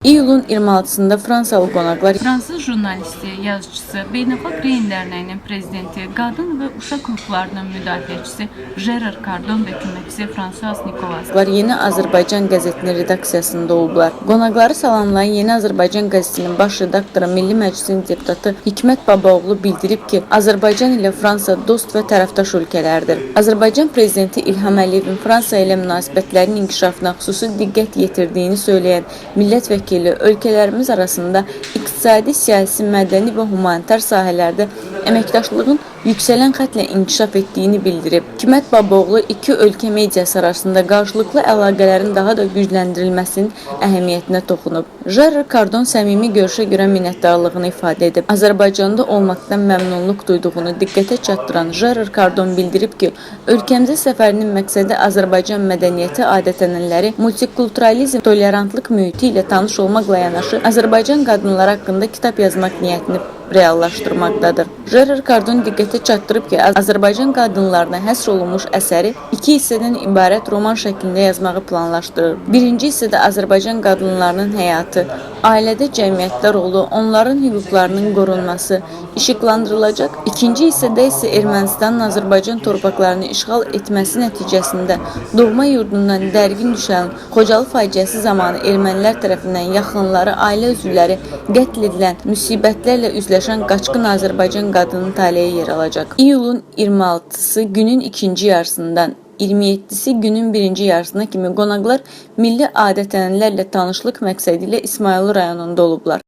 İyulun 26-sında Fransalı qonaqlar Fransız jurnalisti, yazıcısı, Beynəlxalq Reyn Dərnəyinin prezidenti, qadın və uşaq hüquqlarının müdafiəçisi Gerard Cardon və köməkçisi François Nicolas Yeni Azərbaycan qəzetinin redaksiyasında olublar. Qonaqları salamlayan Yeni Azərbaycan qəzetinin baş redaktoru, Milli Məclisin deputatı Hikmət Babaoğlu bildirib ki, Azərbaycan ilə Fransa dost və tərəfdaş ölkələrdir. Azərbaycan prezidenti İlham Əliyevin Fransa ilə münasibətlərin inkişafına xüsusi diqqət yetirdiyini söyləyən millət vəkili ölkələrimiz arasında iqtisadi, siyasi, mədəni və humanitar sahələrdə əməkdaşlığın yüksələn xətlə inkişaf etdiyini bildirib. Hikmət Babaoğlu iki ölkə mediası arasında qarşılıqlı əlaqələrin daha da gücləndirilməsinin əhəmiyyətinə toxunub. Gerard Cardon səmimi görüşə görə minnətdarlığını ifadə edib. Azərbaycanda olmaqdan məmnunluq duyduğunu diqqətə çatdıran Gerard Cardon bildirib ki, ölkəmizə səfərinin məqsədi Azərbaycan mədəniyyəti, adət-ənənələri, multikulturalizm, tolerantlıq mühiti ilə tanış olmaqla yanaşı, Azərbaycan qadınları haqqında kitab yazmaq niyyətini reallaşdırmaqdadır. Gerard Cardon diqqətə çatdırıb ki, Azərbaycan qadınlarına həsr olunmuş əsəri iki hissədən ibarət roman şəklində yazmağı planlaşdırır. Birinci hissədə Azərbaycan qadınlarının həyatı, ailədə cəmiyyətdə rolu, onların hüquqlarının qorunması işıqlandırılacaq. İkinci hissədə isə Ermənistanın Azərbaycan torpaqlarını işğal etməsi nəticəsində doğma yurdundan dərgin düşən Xocalı faciəsi zamanı ermənilər tərəfindən yaxınları, ailə üzvləri qətl edilən, müsibətlərlə üzləşən qaçqın Azərbaycan qadının taleyi yer alacaq. İyulun 26-sı günün ikinci yarısından 27-si günün birinci yarısına kimi qonaqlar milli adət-ənənələrlə tanışlıq məqsədi ilə İsmayılı rayonunda olublar.